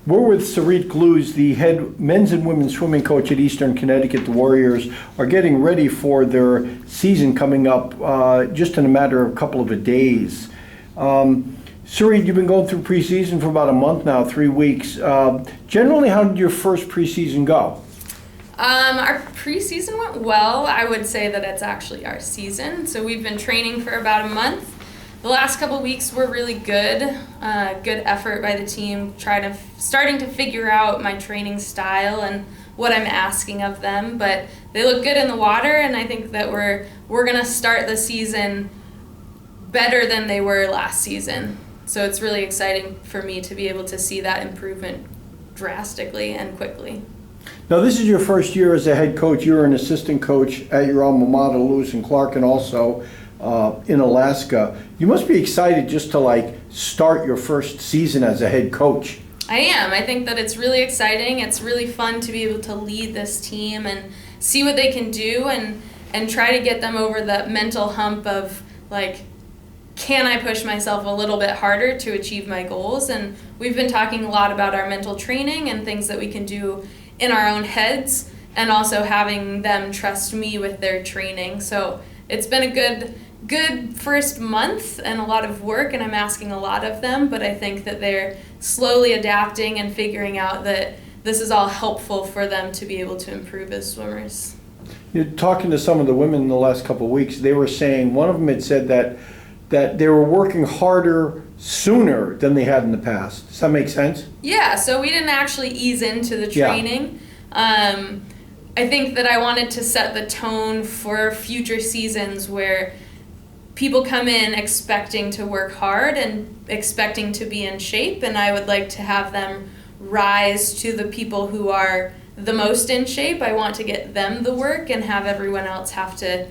We're with Sarit Gluz, the head men's and women's swimming coach at Eastern Connecticut. The Warriors are getting ready for their season coming up just in a matter of a couple of days. Sarit, you've been going through preseason for about a month now, 3 weeks. Generally, how did your first preseason go? Our preseason went well. I would say that it's actually our season. So we've been training for about a month. The last couple weeks were really good. Good effort by the team, starting to figure out my training style and what I'm asking of them. But they look good in the water, and I think that we're gonna start the season better than they were last season. So it's really exciting for me to be able to see that improvement drastically and quickly. Now, this is your first year as a head coach. You're an assistant coach at your alma mater, Lewis and Clark, and also in Alaska. You must be excited just to start your first season as a head coach. I am. I think that it's really exciting. It's really fun to be able to lead this team and see what they can do and try to get them over that mental hump of can I push myself a little bit harder to achieve my goals? And we've been talking a lot about our mental training and things that we can do in our own heads, and also having them trust me with their training. So it's been a good first month and a lot of work, and I'm asking a lot of them, but I think that they're slowly adapting and figuring out that this is all helpful for them to be able to improve as swimmers. You're talking to some of the women in the last couple of weeks. They were saying, one of them had said that they were working harder sooner than they had in the past. Does that make sense? Yeah, so we didn't actually ease into the training. Yeah. I think that I wanted to set the tone for future seasons where people come in expecting to work hard and expecting to be in shape, and I would like to have them rise to the people who are the most in shape. I want to get them the work and have everyone else have to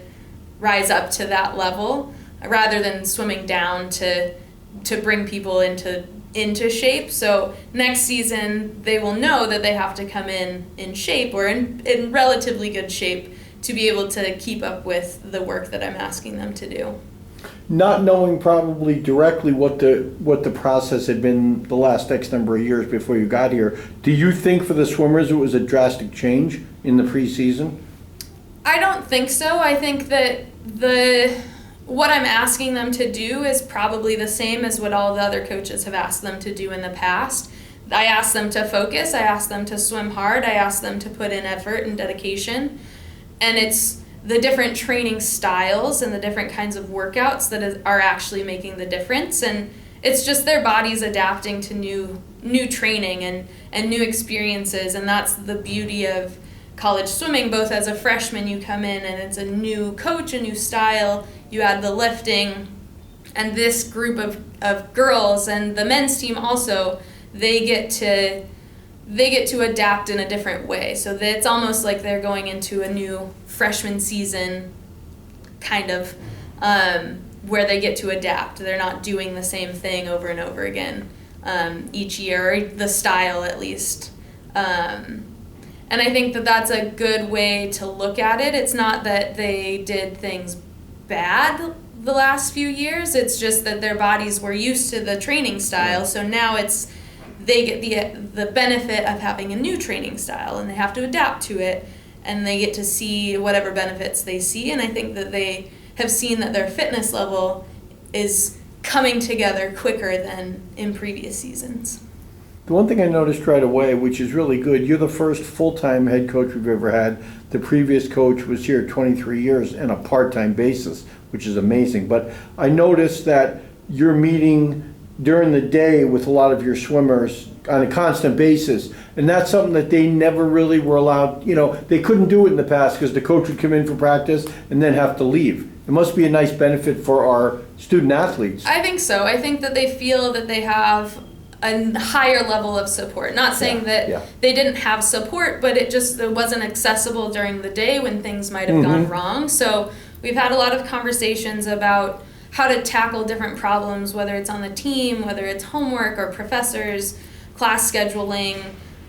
rise up to that level, rather than swimming down to bring people into shape. So next season they will know that they have to come in shape or in relatively good shape to be able to keep up with the work that I'm asking them to do. Not knowing probably directly what the process had been the last X number of years before you got here, do you think for the swimmers it was a drastic change in the preseason? I don't think so. I think that what I'm asking them to do is probably the same as what all the other coaches have asked them to do in the past. I ask them to focus, I ask them to swim hard, I ask them to put in effort and dedication. And it's the different training styles and the different kinds of workouts that are actually making the difference. And it's just their bodies adapting to new training and new experiences. And that's the beauty of college swimming. Both as a freshman, you come in and it's a new coach, a new style. You add the lifting, and this group of girls and the men's team also, they get to adapt in a different way. So that it's almost like they're going into a new freshman season, kind of, where they get to adapt. They're not doing the same thing over and over again each year, or the style at least. And I think that that's a good way to look at it. It's not that they did things bad the last few years, it's just that their bodies were used to the training style, so now they get the benefit of having a new training style, and they have to adapt to it, and they get to see whatever benefits they see. And I think that they have seen that their fitness level is coming together quicker than in previous seasons. The one thing I noticed right away, which is really good, you're the first full-time head coach we've ever had. The previous coach was here 23 years on a part-time basis, which is amazing. But I noticed that you're meeting during the day with a lot of your swimmers on a constant basis, and that's something that they never really were allowed, they couldn't do it in the past because the coach would come in for practice and then have to leave. It must be a nice benefit for our student athletes. I think so. I think that they feel that they have a higher level of support. Not saying that they didn't have support, but it wasn't accessible during the day when things might have gone wrong. So we've had a lot of conversations about how to tackle different problems, whether it's on the team, whether it's homework or professors, class scheduling,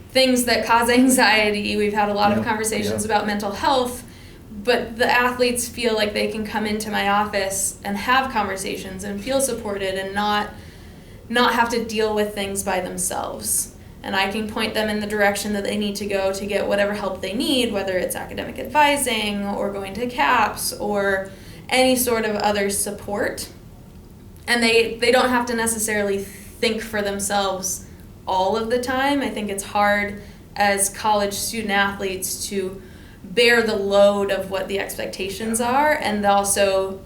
things that cause anxiety. We've had a lot of conversations about mental health, but the athletes feel like they can come into my office and have conversations and feel supported and not have to deal with things by themselves. and I can point them in the direction that they need to go to get whatever help they need, whether it's academic advising or going to CAPS or any sort of other support. And they don't have to necessarily think for themselves all of the time. I think it's hard as college student athletes to bear the load of what the expectations are and also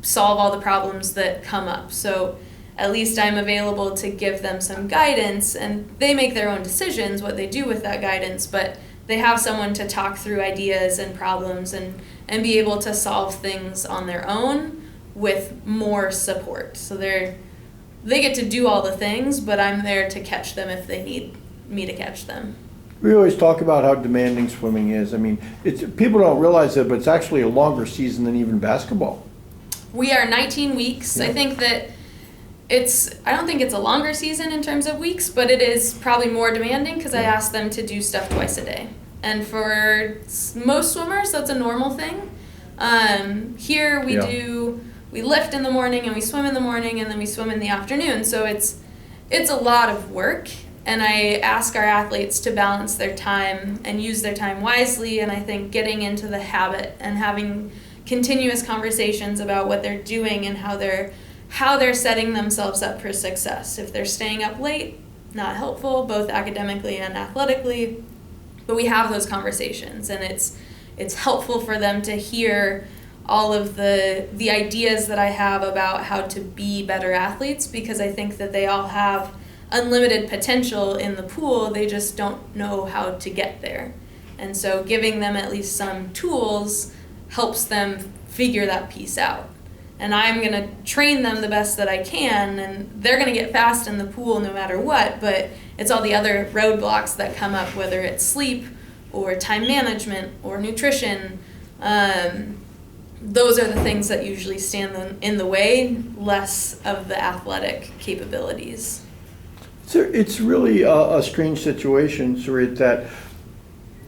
solve all the problems that come up. So at least I'm available to give them some guidance, and they make their own decisions what they do with that guidance, but they have someone to talk through ideas and problems and be able to solve things on their own with more support. So they get to do all the things, but I'm there to catch them if they need me to catch them. We always talk about how demanding swimming is. I mean, people don't realize it, but it's actually a longer season than even basketball. We are 19 weeks. Yeah. I think that I don't think it's a longer season in terms of weeks, but it is probably more demanding because I ask them to do stuff twice a day. And for most swimmers, that's a normal thing. Here we lift in the morning and we swim in the morning and then we swim in the afternoon. So it's a lot of work, and I ask our athletes to balance their time and use their time wisely. And I think getting into the habit and having continuous conversations about what they're doing and how they're setting themselves up for success. If they're staying up late, not helpful, both academically and athletically. But we have those conversations, and it's helpful for them to hear all of the ideas that I have about how to be better athletes, because I think that they all have unlimited potential in the pool. They just don't know how to get there. And so giving them at least some tools helps them figure that piece out. And I'm going to train them the best that I can, and they're going to get fast in the pool no matter what, but it's all the other roadblocks that come up, whether it's sleep or time management or nutrition. Those are the things that usually stand in the way, less of the athletic capabilities. So it's really a strange situation, Sarit, that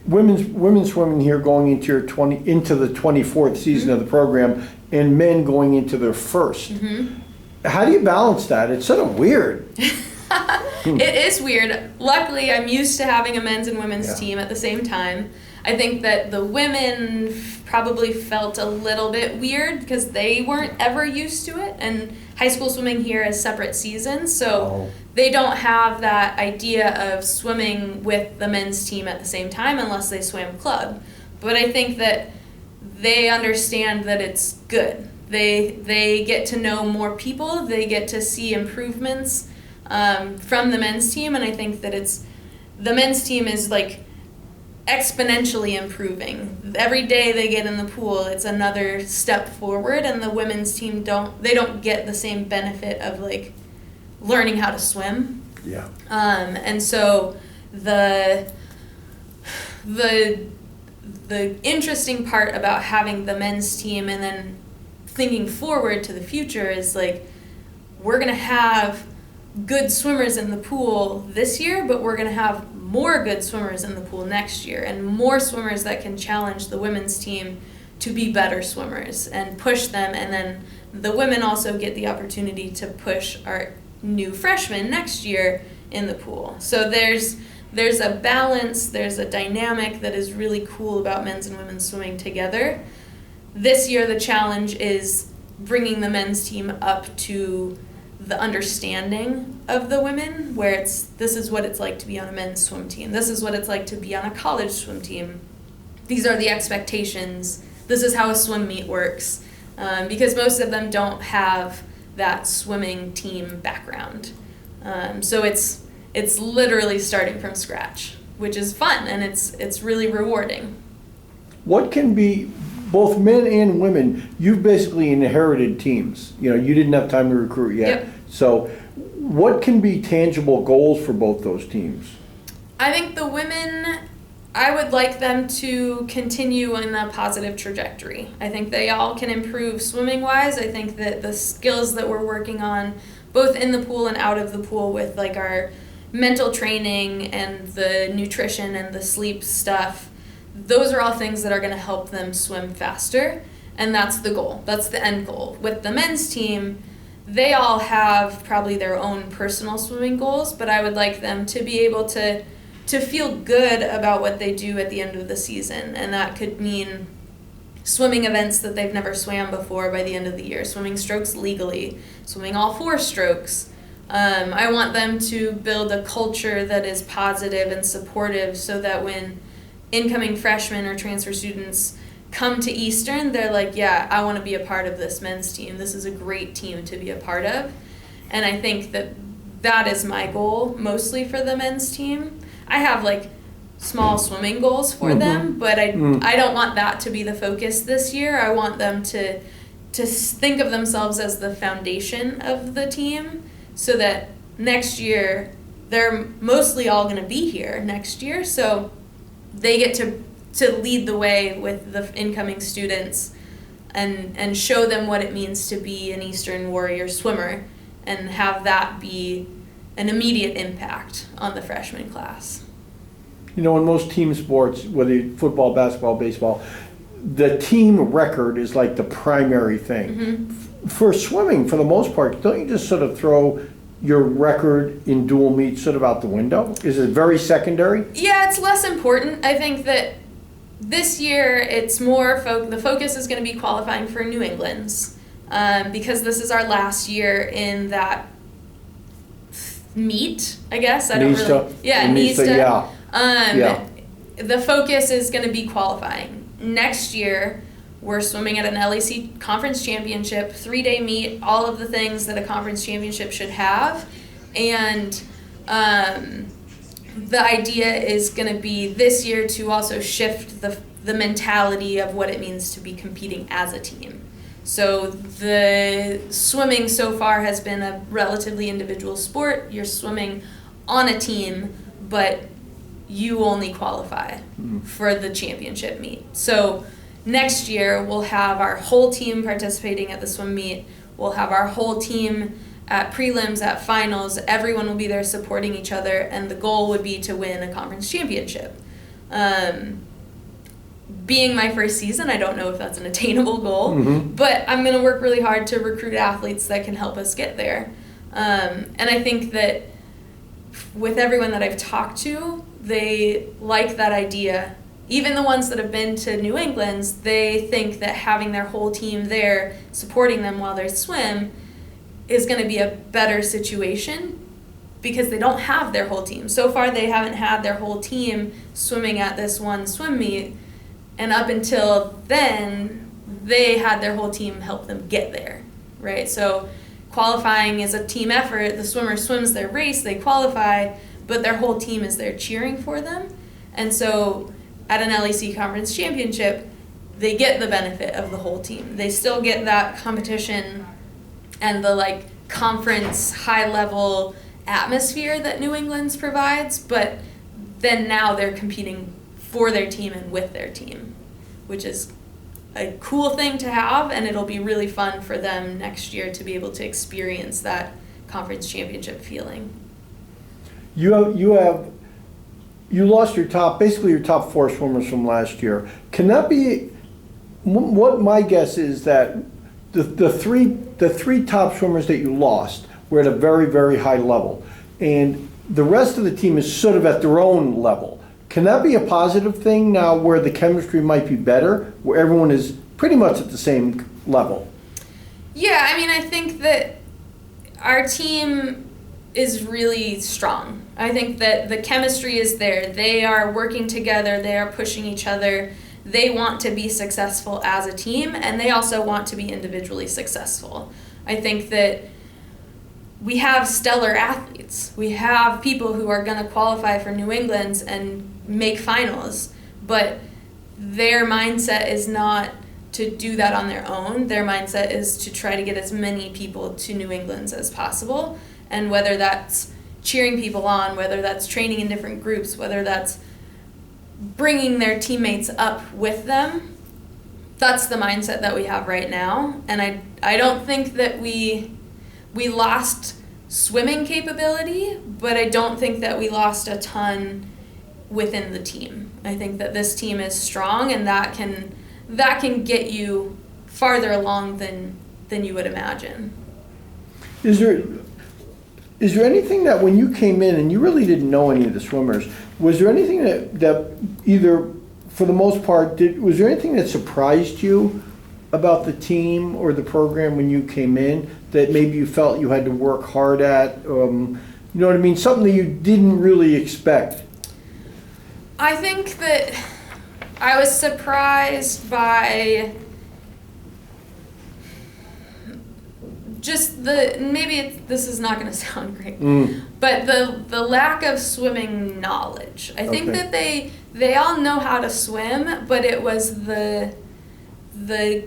women's swimming here going into the 24th season of the program, and men going into their first. How do you balance that? It's sort of weird. It is weird. Luckily, I'm used to having a men's and women's team at the same time. I think that the women probably felt a little bit weird because they weren't ever used to it, and high school swimming here is separate seasons, so they don't have that idea of swimming with the men's team at the same time unless they swam club. But I think that they understand that it's good. They get to know more people, they get to see improvements from the men's team, and I think that the men's team is like exponentially improving. Every day they get in the pool, it's another step forward, and the women's team don't get the same benefit of like learning how to swim. Yeah. And so the interesting part about having the men's team and then thinking forward to the future is like, we're gonna have good swimmers in the pool this year, but we're gonna have more good swimmers in the pool next year, and more swimmers that can challenge the women's team to be better swimmers and push them. And then the women also get the opportunity to push our new freshmen next year in the pool. So there's a balance, there's a dynamic that is really cool about men's and women's swimming together. This year the challenge is bringing the men's team up to the understanding of the women, where this is what it's like to be on a men's swim team. This is what it's like to be on a college swim team. These are the expectations. This is how a swim meet works. Because most of them don't have that swimming team background. So it's literally starting from scratch, which is fun, and it's really rewarding. What can be, both men and women, you've basically inherited teams. You didn't have time to recruit yet. Yep. So what can be tangible goals for both those teams? I think the women, I would like them to continue in a positive trajectory. I think they all can improve swimming-wise. I think that the skills that we're working on, both in the pool and out of the pool, with like our mental training and the nutrition and the sleep stuff, those are all things that are going to help them swim faster, and that's the goal. That's the end goal. With the men's team, they all have probably their own personal swimming goals, but I would like them to be able to feel good about what they do at the end of the season. And that could mean swimming events that they've never swam before by the end of the year, swimming strokes legally, swimming all 4 strokes. I want them to build a culture that is positive and supportive so that when incoming freshmen or transfer students come to Eastern, they're like, yeah, I want to be a part of this men's team. This is a great team to be a part of. And I think that is my goal mostly for the men's team. I have like small swimming goals for them, but I don't want that to be the focus this year. I want them to think of themselves as the foundation of the team so that next year they're mostly all going to be here next year. So they get to lead the way with the incoming students and show them what it means to be an Eastern Warrior swimmer and have that be an immediate impact on the freshman class. You know, in most team sports, whether it's football, basketball, baseball, the team record is like the primary thing. For swimming, for the most part, don't you just sort of throw your record in dual meets sort of out the window? Is it very secondary? Yeah, it's less important. I think that this year it's more the focus is going to be qualifying for New England's because this is our last year in that meet, I guess. NISTA. Yeah. The focus is going to be qualifying. Next year, we're swimming at an LEC conference championship, 3-day meet, all of the things that a conference championship should have. And the idea is going to be this year to also shift the mentality of what it means to be competing as a team. So the swimming so far has been a relatively individual sport. You're swimming on a team, but you only qualify for the championship meet. So next year we'll have our whole team participating at the swim meet. We'll have our whole team at prelims, at finals. Everyone will be there supporting each other, and the goal would be to win a conference championship. Being my first season, I don't know if that's an attainable goal, but I'm going to work really hard to recruit athletes that can help us get there. And I think that with everyone that I've talked to, they like that idea. Even the ones that have been to New England's, they think that having their whole team there supporting them while they swim is going to be a better situation because they don't have their whole team. So far, they haven't had their whole team swimming at this one swim meet, and up until then, they had their whole team help them get there, right? So qualifying is a team effort. The swimmer swims their race, they qualify, but their whole team is there cheering for them. And so at an LEC conference championship, they get the benefit of the whole team. They still get that competition and the conference high level atmosphere that New England's provides, but then now they're competing for their team and with their team, which is a cool thing to have, and it'll be really fun for them next year to be able to experience that conference championship feeling. You lost your top 4 swimmers from last year. Can that be what my guess is that the three top swimmers that you lost were at a very, very high level, and the rest of the team is sort of at their own level. Can that be a positive thing now where the chemistry might be better, where everyone is pretty much at the same level? Yeah, I mean, I think that our team is really strong. I think that the chemistry is there. They are working together. They are pushing each other. They want to be successful as a team, and they also want to be individually successful. I think that we have stellar athletes. We have people who are going to qualify for New England's and make finals, but their mindset is not to do that on their own. Their mindset is to try to get as many people to New England's as possible, and whether that's cheering people on, whether that's training in different groups, whether that's bringing their teammates up with them, that's the mindset that we have right now. And I don't think that we lost swimming capability, but I don't think that we lost a ton within the team. I think that this team is strong, and that can get you farther along than you would imagine. Is there anything that when you came in and you really didn't know any of the swimmers, was there anything that either, for the most part, was there anything that surprised you about the team or the program when you came in that maybe you felt you had to work hard at? You know what I mean? Something that you didn't really expect. I think that I was surprised by just this is not going to sound great, but the lack of swimming knowledge. I think that they all know how to swim, but it was the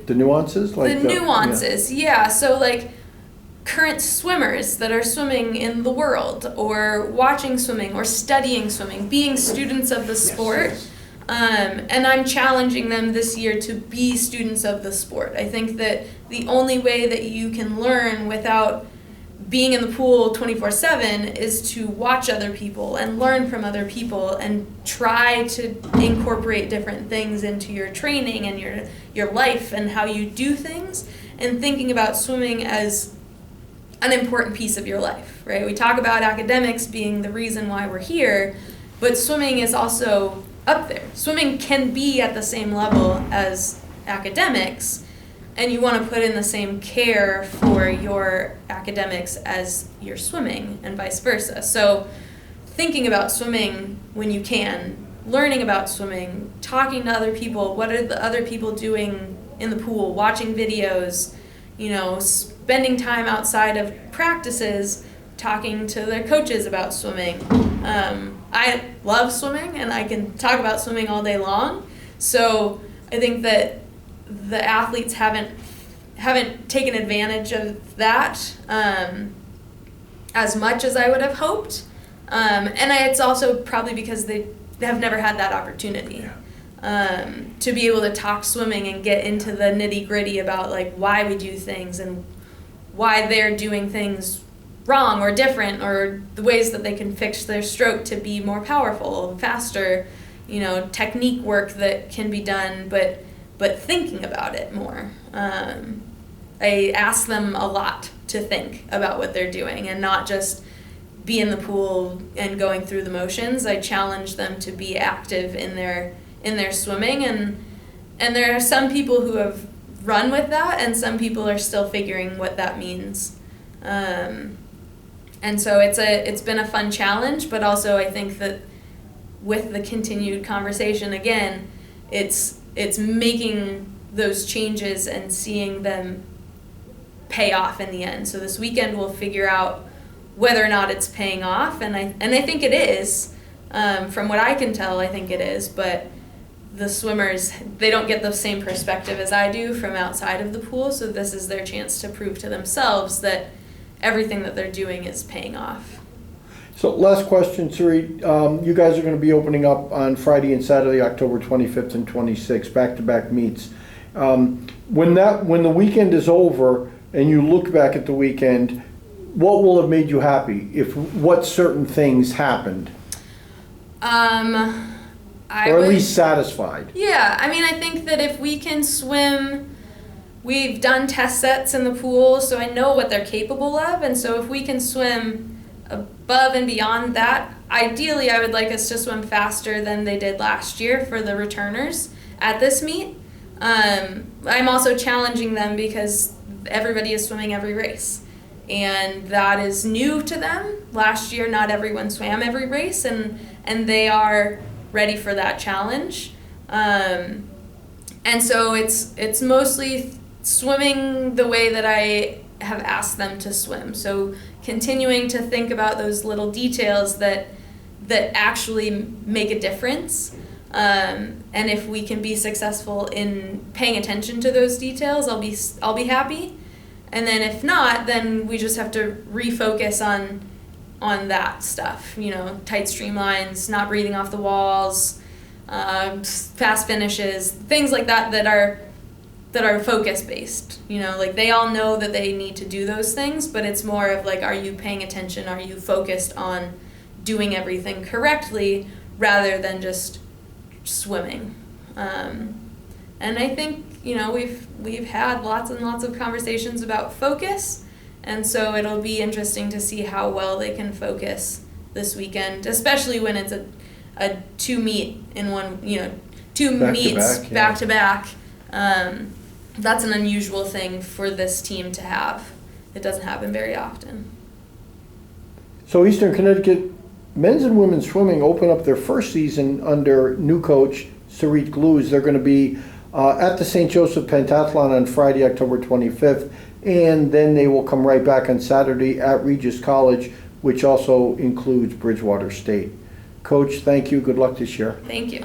nuances, like the nuances. Yeah. So like current swimmers that are swimming in the world, or watching swimming, or studying swimming, being students of the sport. Yes. And I'm challenging them this year to be students of the sport. I think that the only way that you can learn without being in the pool 24/7 is to watch other people and learn from other people and try to incorporate different things into your training and your life and how you do things, and thinking about swimming as an important piece of your life, right? We talk about academics being the reason why we're here, but swimming is also up there. Swimming can be at the same level as academics, and you want to put in the same care for your academics as your swimming, and vice versa. So thinking about swimming when you can, learning about swimming, talking to other people, what are the other people doing in the pool, watching videos, spending time outside of practices talking to their coaches about swimming. I love swimming, and I can talk about swimming all day long. So I think that the athletes haven't taken advantage of that as much as I would have hoped. It's also probably because they have never had that opportunity to be able to talk swimming and get into the nitty-gritty about like why we do things and why they're doing things wrong or different, or the ways that they can fix their stroke to be more powerful, faster, technique work that can be done, but thinking about it more. I ask them a lot to think about what they're doing and not just be in the pool and going through the motions. I challenge them to be active in their swimming, and there are some people who have run with that, and some people are still figuring what that means. And so it's been a fun challenge, but also I think that with the continued conversation, again, it's making those changes and seeing them pay off in the end. So this weekend we'll figure out whether or not it's paying off, and I think it is. From what I can tell, I think it is, but the swimmers, they don't get the same perspective as I do from outside of the pool, so this is their chance to prove to themselves that everything that they're doing is paying off. So last question, Sarit. You guys are going to be opening up on Friday and Saturday, October 25th and 26th, back-to-back meets. When the weekend is over and you look back at the weekend, what will have made you happy? What certain things happened? Or at least satisfied? Yeah, I think that if we can swim, we've done test sets in the pool, so I know what they're capable of, and so if we can swim above and beyond that, ideally I would like us to swim faster than they did last year for the returners at this meet. I'm also challenging them because everybody is swimming every race, and that is new to them. Last year not everyone swam every race, and they are ready for that challenge. And so it's mostly swimming the way that I have asked them to swim. So continuing to think about those little details that actually make a difference. And if we can be successful in paying attention to those details, I'll be happy. And then if not, then we just have to refocus on that stuff. Tight streamlines, not breathing off the walls, fast finishes, things like that are focus based. Like they all know that they need to do those things, but it's more of like, are you paying attention? Are you focused on doing everything correctly rather than just swimming? And I think we've had lots and lots of conversations about focus, And so it'll be interesting to see how well they can focus this weekend, especially when it's a two meet in one, two meets back to back. That's an unusual thing for this team to have. It doesn't happen very often. So Eastern Connecticut men's and women's swimming open up their first season under new coach Sarit Gluz. They're going to be at the St. Joseph Pentathlon on Friday, October 25th, and then they will come right back on Saturday at Regis College, which also includes Bridgewater State. Coach, thank you. Good luck this year. Thank you.